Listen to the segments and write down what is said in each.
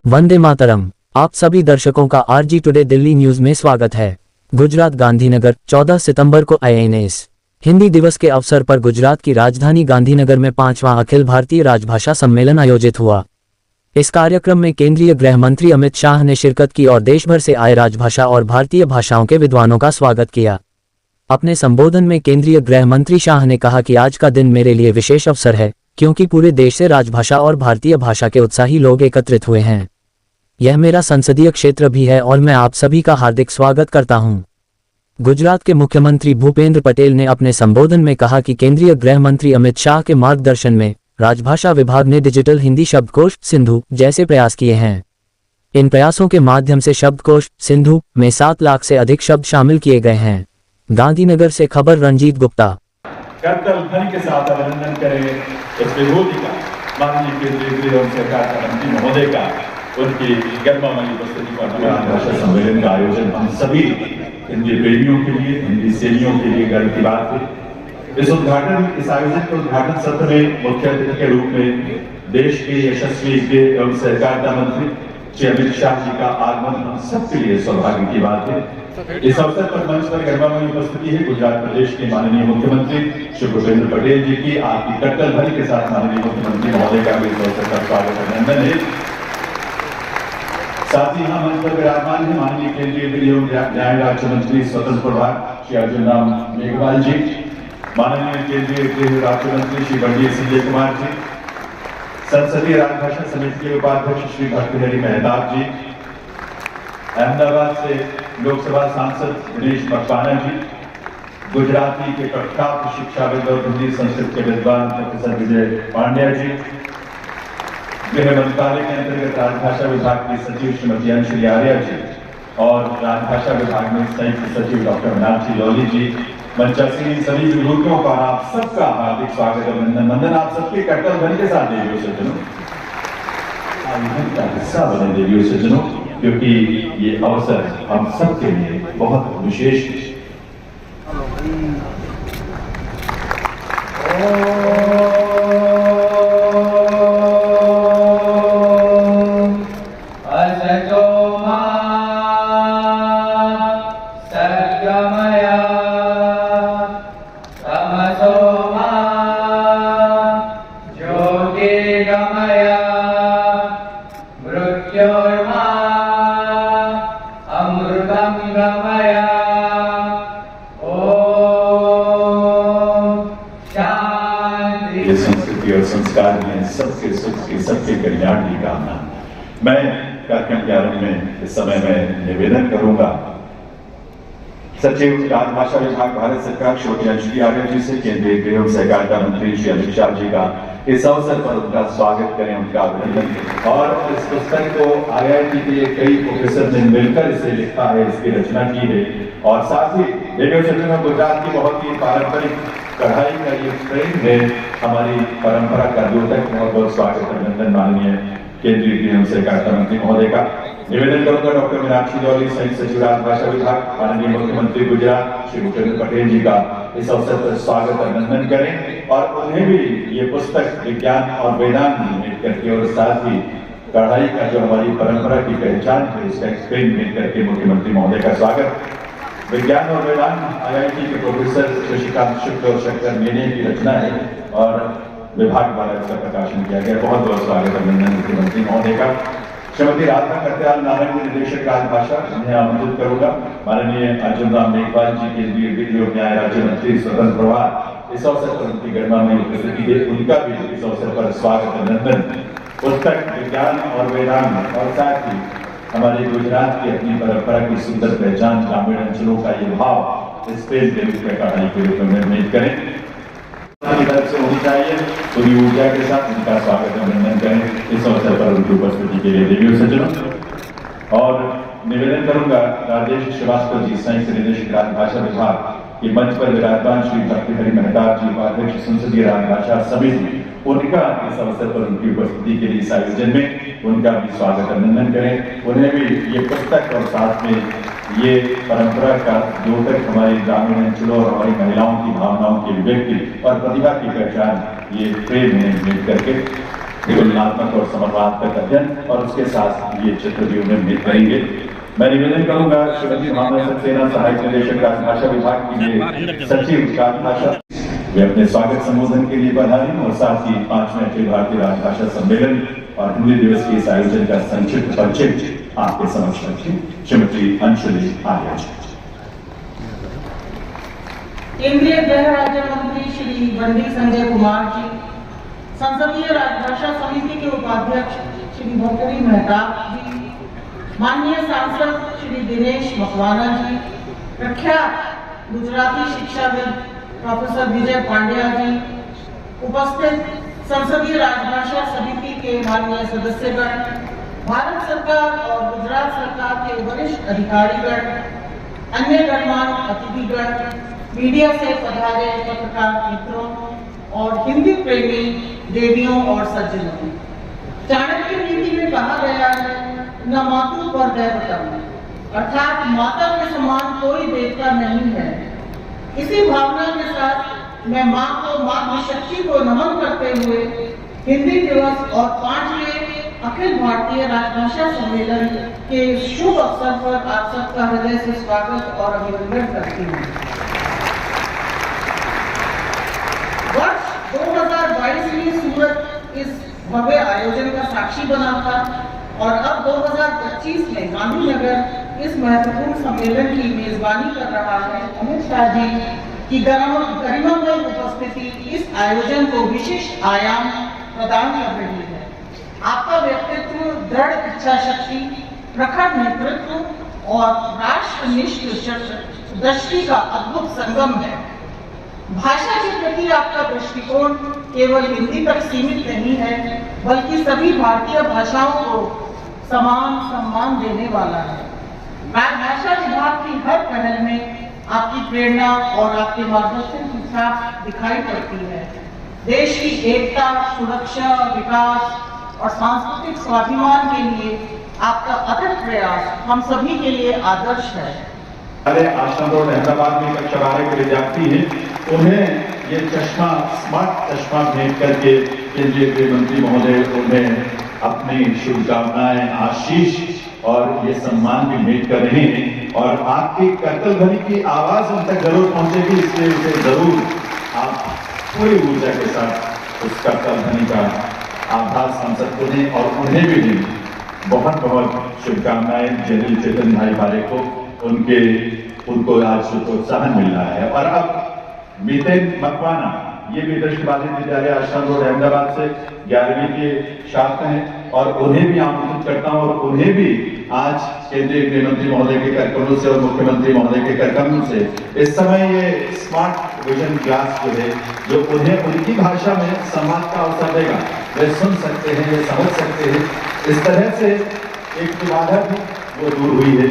वंदे मातरम। आप सभी दर्शकों का आरजी टुडे दिल्ली न्यूज में स्वागत है। गुजरात गांधीनगर 14 सितंबर को INS हिंदी दिवस के अवसर पर गुजरात की राजधानी गांधीनगर में 5वां अखिल भारतीय राजभाषा सम्मेलन आयोजित हुआ। इस कार्यक्रम में केंद्रीय गृह मंत्री अमित शाह ने शिरकत की और देश भर से आए राजभाषा और भारतीय भाषाओं के विद्वानों का स्वागत किया। अपने संबोधन में केंद्रीय गृह मंत्री शाह ने कहा कि आज का दिन मेरे लिए विशेष अवसर है, क्योंकि पूरे देश से राजभाषा और भारतीय भाषा के उत्साही लोग एकत्रित हुए हैं। यह मेरा संसदीय क्षेत्र भी है और मैं आप सभी का हार्दिक स्वागत करता हूं। गुजरात के मुख्यमंत्री भूपेंद्र पटेल ने अपने संबोधन में कहा कि केंद्रीय गृह मंत्री अमित शाह के मार्गदर्शन में राजभाषा विभाग ने डिजिटल हिंदी शब्दकोश सिंधु जैसे प्रयास किए हैं। इन प्रयासों के माध्यम से शब्दकोश सिंधु में 7 लाख से अधिक शब्द शामिल किए गए हैं। गांधीनगर से खबर रंजीत गुप्ता। करतल ध्वनि के साथ अभिनंदन करें इस विभूति का, माननीय केंद्रीय गृह एवं सहकारिता मंत्री महोदय का, उनकी गर्मामयी उपस्थिति पर भाषा सम्मेलन का आयोजन हम सभी हिंदी प्रेमियों के लिए, हिंदी सेवियों के लिए गर्व की बात है। इस आयोजन के उद्घाटन सत्र में मुख्य अतिथि के रूप में देश के यशस्वी गृह एवं सहकारिता मंत्री श्री अमित शाह जी का आगमन हम सबके लिए सौभाग्य की बात है। इस अवसर पर मंच पर गर्मामयी उपस्थिति है गुजरात प्रदेश के माननीय मुख्यमंत्री श्री भूपेंद्र पटेल जी की। आपकी करतल ध्वनि के साथ माननीय मुख्यमंत्री महोदय का भी इस अवसर पर स्वागत अभिनंदन है। साथ ही यहाँ मंच पर विराजमान है माननीय केंद्रीय गृह एवं न्याय राज्य मंत्री स्वतंत्र प्रभार श्री अर्जुन राम मेघवाल जी, माननीय केंद्रीय गृह राज्य मंत्री श्री बंडी संजय कुमार जी, संसदीय राजभाषा समिति के उपाध्यक्ष श्री भर्तृहरि मेहताब जी, अहमदाबाद से लोकसभा सांसद दिनेश मकवाना जी, गुजराती के प्रख्यात शिक्षाविद और हिंदी संस्कृत के विद्वान प्रोफेसर विजय पांड्या जी, गृह मंत्रालय के अंतर्गत राजभाषा विभाग की सचिव श्रीमती अंशुली आर्या जी और राजभाषा विभाग में संयुक्त सचिव डॉक्टर मीनाक्षी लौली जी, मंचासीन सभी विभूतियों का आप सबका हार्दिक स्वागत अभिनंदन। वंदन आप सबके करतल ध्वनि के साथ देवियों सज्जनों, का हिस्सा बने देवियों सज्जनों, क्योंकि ये अवसर हम सबके लिए बहुत विशेष है। संस्कृति और संस्कार में सबके सुख की, सबके कल्याण की कामना। मैं कार्यक्रम के आरंभ में इस समय में निवेदन करूंगा सचिव राजभाषा विभाग भारत सरकार श्रीमती अंशुली आर्या जी से केंद्रीय गृह एवं सहकारिता मंत्री श्री अमित शाह जी का इस अवसर पर उनका स्वागत करें, उनका अभिनंदन करें। और इस पुस्तक को IIT के कई प्रोफेसर ने मिलकर इसे लिखा है, इसकी रचना की है। और साथ ही देवियों सज्जनों, गुजरात की बहुत ही पारंपरिक कढ़ाई का ये फ्रेम है हमारी परंपरा का द्योतक। बहुत बहुत स्वागत अभिनंदन माननीय केंद्रीय गृह एवं सहकारिता मंत्री महोदय का। निवेदन करूंगा डॉक्टर मीनाक्षी लौली संयुक्त सचिव राजभाषा विभाग, माननीय मुख्यमंत्री गुजरात श्री भूपेंद्र पटेल जी का इस अवसर पर स्वागत अभिनंदन करें और उन्हें भी ये पुस्तक विज्ञान और वेदांत भेंट करके और साथ ही कढ़ाई का जो हमारी परंपरा की पहचान है उसका एक्सप्लेन भेंट करके मुख्यमंत्री महोदय का स्वागत। विज्ञान और वेदांत IIT के प्रोफेसर शशिकांत शुक्ल और शंकर मेने की रचना है और विभाग द्वारा इसका प्रकाशन किया गया। बहुत बहुत स्वागत अभिनंदन मुख्यमंत्री महोदय का। श्रीमती राधा कत्याल नारायण निदेशक राजभाषा, उन्हें आमंत्रित करूंगा। माननीय अर्जुन राम मेघवाल जी केंद्रीय गृह एवं न्याय राज्य मंत्री स्वतंत्र प्रभार, इस अवसर पर उनकी गर्मामयी उपस्थिति है, उनका भी इस अवसर पर स्वागत अभिनंदन। पुस्तक विज्ञान और वेदांत और साथ ही हमारे गुजरात की अपनी परंपरा की सुंदर पहचान, ग्रामीण अंचलों का ये भाव इस पेज के रूप में कढ़ाई के रूप में निर्मित करें से होनी चाहिए। पूरी ऊर्जा के साथ उनका स्वागत अभिनंदन करें इस अवसर पर उनकी उपस्थिति के लिए देवियों सज्जनों। और निवेदन करूंगा राजेश श्रीवास्तव जी संयुक्त निदेशक राजभाषा विभाग के मंच पर विराजमान श्री भर्तृहरि मेहताब जी उपाध्यक्ष संसदीय राजभाषा समिति, उनका इस अवसर पर उनकी उपस्थिति के लिए इस आयोजन में उनका भी स्वागत अभिनंदन करें। उन्हें भी ये पुस्तक और साथ में ये परंपरा का द्योतक हमारी ग्रामीण अंचलों और हमारी महिलाओं की भावनाओं की अभिव्यक्ति और प्रतिभा की पहचान ये प्रेम में मिल करके तुलनात्मक और समन्वयात्मक अध्ययन और उसके साथ ये चित्र भी उन्हें मिल रहेंगे। मैं निवेदन करूंगा श्रीमती भावना सक्सेना, सहायक निदेशक राजभाषा विभाग की सचिव राजभाषा, वे अपने स्वागत संबोधन के लिए पधारें और साथ ही 5वें अखिल भारतीय राजभाषा सम्मेलन और हिंदी दिवस के इस आयोजन का संक्षिप्त परिचय आपके समक्ष रखें। श्रीमती अंशुली आर्य। केंद्रीय गृह राज्य मंत्री श्री बंडी संजय कुमार जी, संसदीय राजभाषा समिति के उपाध्यक्ष श्री भर्तृहरि मेहताब जी, माननीय सांसद श्री दिनेश मकवाना जी, प्रख्यात गुजराती शिक्षाविद प्रोफेसर विजय पांड्या जी, उपस्थित संसदीय राजभाषा समिति के माननीय सदस्यगण, भारत सरकार और गुजरात सरकार के वरिष्ठ अधिकारीगण, अन्य गणमान्य अतिथिगण, मीडिया से पधारे पत्रकार मित्रों और हिंदी प्रेमी देवियों और सज्जनों। चाणक्य नीति में कहा गया है, न मातु पर दैवतम, अर्थात माता के समान कोई देवता नहीं है। इसी भावना के साथ मैं माँ को, माँ शक्ति को नमन करते हुए हिंदी दिवस और 5वें अखिल भारतीय राजभाषा सम्मेलन के शुभ अवसर पर आप सबका हृदय से स्वागत और अभिनंदन करती हूँ। वर्ष 2022 में सूरत इस भव्य आयोजन का साक्षी बना था और अब 2025 में गांधीनगर इस महत्वपूर्ण सम्मेलन की मेजबानी कर रहा है। अमित शाह जी की गरिमामय उपस्थिति इस आयोजन को विशिष्ट आयाम प्रदान कर रही है। आपका व्यक्तित्व, दृढ़ इच्छा शक्ति, प्रखर नेतृत्व और राष्ट्रनिष्ठ दृष्टि का अद्भुत संगम है। भाषा के प्रति आपका दृष्टिकोण केवल हिंदी तक सीमित नहीं है, बल्कि सभी भारतीय भाषाओं को समान सम्मान देने वाला है। राजभाषा विभाग की हर पहल में आपकी प्रेरणा और आपके मार्गदर्शन की छाप दिखाई पड़ती है। देश की एकता, सुरक्षा, विकास और सांस्कृतिक स्वाभिमान के लिए आपका अथक प्रयास हम सभी के लिए आदर्श है। अरे आश्रम रोड अहमदाबाद में कक्षा 12 के विद्यार्थी हैं, उन्हें ये चश्मा, स्मार्ट चश्मा भेंट करके केंद्रीय गृह मंत्री महोदय उन्हें अपनी शुभकामनाएं, आशीष और ये सम्मान भी भेंट कर रहे हैं और आपकी करतल ध्वनि की आवाज उन तक जरूर पहुंचेगी, इसलिए उसे जरूर आप पूरी ऊर्जा के साथ उस करतल ध्वनि का आभास हम सबको दें और उन्हें भी दें बहुत बहुत शुभकामनाएं। जनरल चेतन भाई बारे को उनको आज प्रोत्साहन मिल रहा है। और अब मितेन मकवाना, ये भी दृष्टिबाधित विद्यालय आश्रम रोड अहमदाबाद से 11वीं के छात्र हैं और उन्हें भी आमंत्रित करता हूं और उन्हें भी आज केंद्रीय गृह मंत्री महोदय के कार्यक्रमों से और मुख्यमंत्री महोदय के कार्यक्रमों से इस समय ये स्मार्ट विजन क्लास जो है, जो उन्हें उनकी भाषा में संवाद का अवसर देगा, वे सुन सकते हैं, वे समझ सकते हैं। इस तरह से एक जो बाधा थी वो दूर हुई है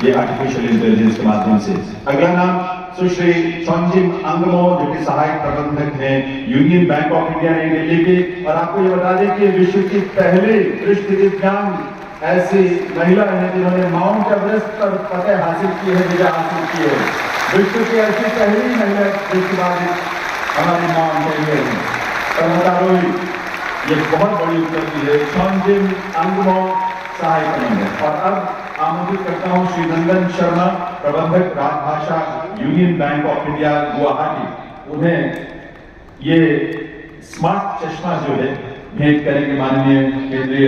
ये आर्टिफिशियल इंटेलिजेंस के माध्यम से। अगला नाम सुश्री चोंजिम अंगमो, जो कि सहायक प्रबंधक हैं यूनियन बैंक ऑफ इंडिया नई दिल्ली के। और आपको ये बता दें कि विश्व की पहली दृष्टि दिव्यांग ऐसी महिला है जिन्होंने माउंट एवरेस्ट पर फतह हासिल की है, विजय हासिल की है। विश्व की ऐसी पहली महिला दृष्टिबाधित हमारी माउंट एवरेस्ट, ये बहुत बड़ी उपलब्धि है। चोंजिम अंगमो सहायक प्रबंधक। और अब आमंत्रित करता हूं श्री नंदन शर्मा, प्रबंधक राजभाषा union bank of India Guwahati. उन्हें ये स्मार्ट चश्मा जो है भेंट करेंगे माननीय केंद्रीय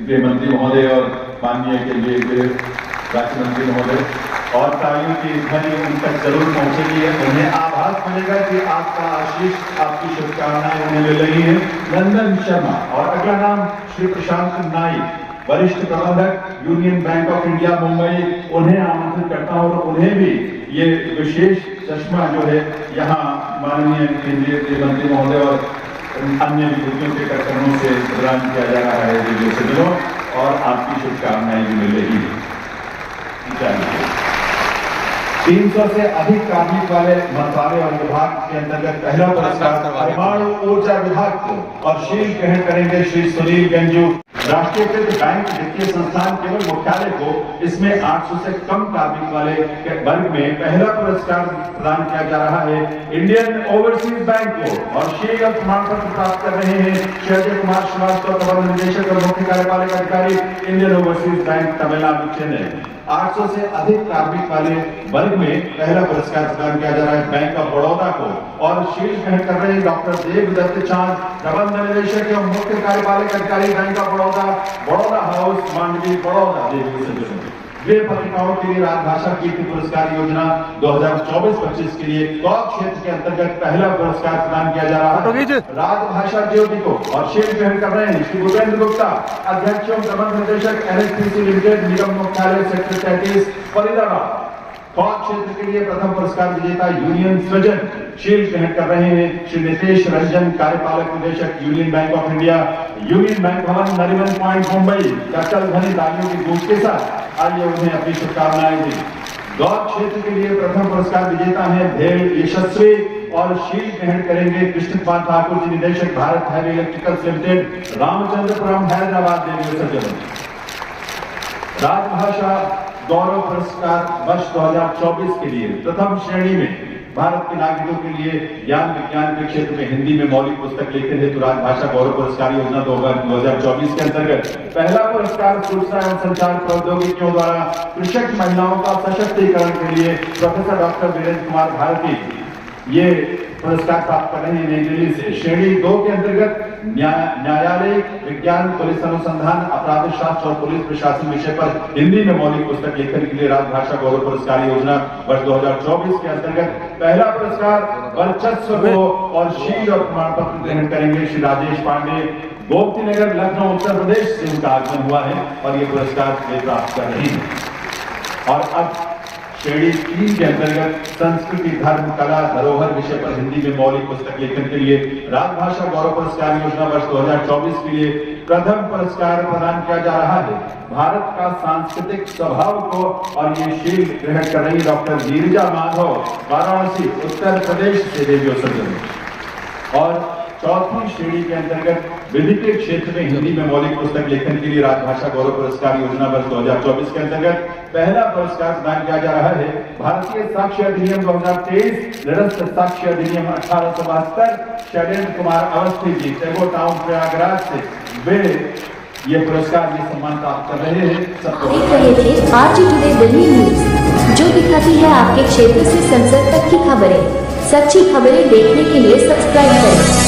गृह मंत्री महोदय और माननीय केंद्रीय गृह राज्य मंत्री महोदय। और तालियों की ध्वनि उन तक जरूर पहुंचेगी, उन्हें आभास मिलेगा कि आपका आशीष, आपकी शुभकामनाएं उन्हें मिल रही है। नंदन शर्मा। और अगला नाम श्री प्रशांत नाइक, वरिष्ठ प्रबंधक union bank of India Mumbai. उन्हें आमंत्रित करता हूं और उन्हें भी ये विशेष चश्मा जो है यहाँ माननीय केंद्रीय गृह मंत्री महोदय और अन्य विभूतियों के कार्यक्रमों से प्रदान किया जा रहा है वीडियो से मिलो और आपकी शुभकामनाएं भी मिल रही है। 300 से अधिक कार्मिक वाले मंत्रालय और विभाग के अंतर्गत पहला पुरस्कार परमाणु ऊर्जा विभाग को और शील्ड ग्रहण करेंगे श्री सुनील गंजू। राष्ट्रीयकृत बैंक वित्तीय संस्थान केवल मुख्यालय को इसमें 800 से कम कार्मिक वाले वर्ग में पहला पुरस्कार प्रदान किया जा रहा है। इंडियन ओवरसीज बैंक को और शील्ड प्रमाण पत्र प्राप्त कर रहे हैं श्री अजय कुमार श्रीवास्तव, प्रबंध निदेशक और मुख्य कार्यपालक अधिकारी, Indian overseas bank, Tamil Nadu, Chennai. 800 से अधिक कार्मिक वाले वर्ग में पहला पुरस्कार प्रदान किया जा रहा है बैंक ऑफ बड़ौदा को और शील्ड ग्रहण कर रहे हैं डॉक्टर देवदत्त चांद, प्रबंध निदेशक एवं मुख्य कार्यपालक अधिकारी, bank of Baroda, Baroda house, Mandvi, Baroda. वे पत्रिकाओं के लिए राजभाषा कीर्ति पुरस्कार योजना 2024-25 के लिए कौक क्षेत्र के अंतर्गत पहला पुरस्कार प्रदान किया जा रहा है। राजभाषा ज्योति को और शील्ड ग्रहण कर रहे हैं श्री भूपेंद्र गुप्ता, अध्यक्ष एवं प्रबंध निदेशक, NHPC लिमिटेड, निगम मुख्यालय, सेक्टर 33, फरीदाबाद। कौक क्षेत्र के लिए प्रथम पुरस्कार विजेता यूनियन सृजन, शील्ड ग्रहण कर रहे हैं श्री नितेश रंजन, कार्यपालक निदेशक, union bank of India, union bank भवन, नरीमन पॉइंट, मुंबई। अटल ध्वनि तालियों की गूंज के साथ आइए उन्हें अपनी शुभकामनाएं दी। गौर क्षेत्र के लिए प्रथम पुरस्कार विजेता हैं भेड़ यशस्वी और शील्ड ग्रहण करेंगे कृष्ण कुमार ठाकुर जी, निदेशक, Bharat heavy electricals limited, Ramachandrapuram, Hyderabad. राजभाषा गौरव पुरस्कार वर्ष 2024 के लिए प्रथम श्रेणी में भारत के नागरिकों के लिए ज्ञान विज्ञान के क्षेत्र में हिंदी में मौलिक पुस्तक लेखन हेतु राजभाषा गौरव पुरस्कार योजना 2024 के अंतर्गत पहला पुरस्कार सूचना एवं संचार प्रौद्योगिकियों द्वारा कृषक महिलाओं का सशक्तिकरण के लिए प्रोफेसर डॉक्टर वीरेंद्र कुमार भारती ये पुरस्कार प्राप्त कर रहे हैं नई दिल्ली से। श्रेणी 2 के अंतर्गत न्यायालय विज्ञान, पुलिस अनुसंधान, अपराध शास्त्र और पुलिस प्रशासन विषय पर हिंदी में मौलिक पुस्तक लेखन के लिए राजभाषा गौरव पुरस्कार योजना वर्ष 2024 के अंतर्गत पहला पुरस्कार वर्चस्व को और शील्ड और प्रमाण पत्र ग्रहण करेंगे श्री राजेश पांडे, गोमती नगर, लखनऊ, उत्तर प्रदेश से उनका आगमन हुआ है और ये पुरस्कार प्राप्त कर रहे हैं। और अब श्रेणी 3 के अंतर्गत संस्कृति, धर्म, कला, धरोहर विषय पर हिंदी में मौलिक पुस्तक लेखन के लिए राजभाषा गौरव पुरस्कार योजना वर्ष 2024 के लिए प्रथम पुरस्कार प्रदान किया जा रहा है भारत का सांस्कृतिक स्वभाव को और ये शील्ड ग्रहण कर रही डॉक्टर नीरजा माधव, वाराणसी, उत्तर प्रदेश से रेडियो सर्जन। और चौथी श्रेणी के अंतर्गत विधि के क्षेत्र में हिंदी में मौलिक पुस्तक लेखन के लिए राजभाषा गौरव पुरस्कार योजना वर्ष 2024 के अंतर्गत पहला पुरस्कार प्रदान किया जा रहा है भारतीय साक्ष्य अधिनियम 2023, निरस्त साक्ष्य अधिनियम 1872, शैलेंद्र कुमार अवस्थी जी, टेगोर टाउन, प्रयागराज से। वे ये पुरस्कार, ये सम्मान प्राप्त कर रहे हैं। देख रहे थे RG टुडे दिल्ली न्यूज, जो दिखाती है आपके क्षेत्र से संसद तक की खबरें। सच्ची खबरें देखने के लिए सब्सक्राइब करें।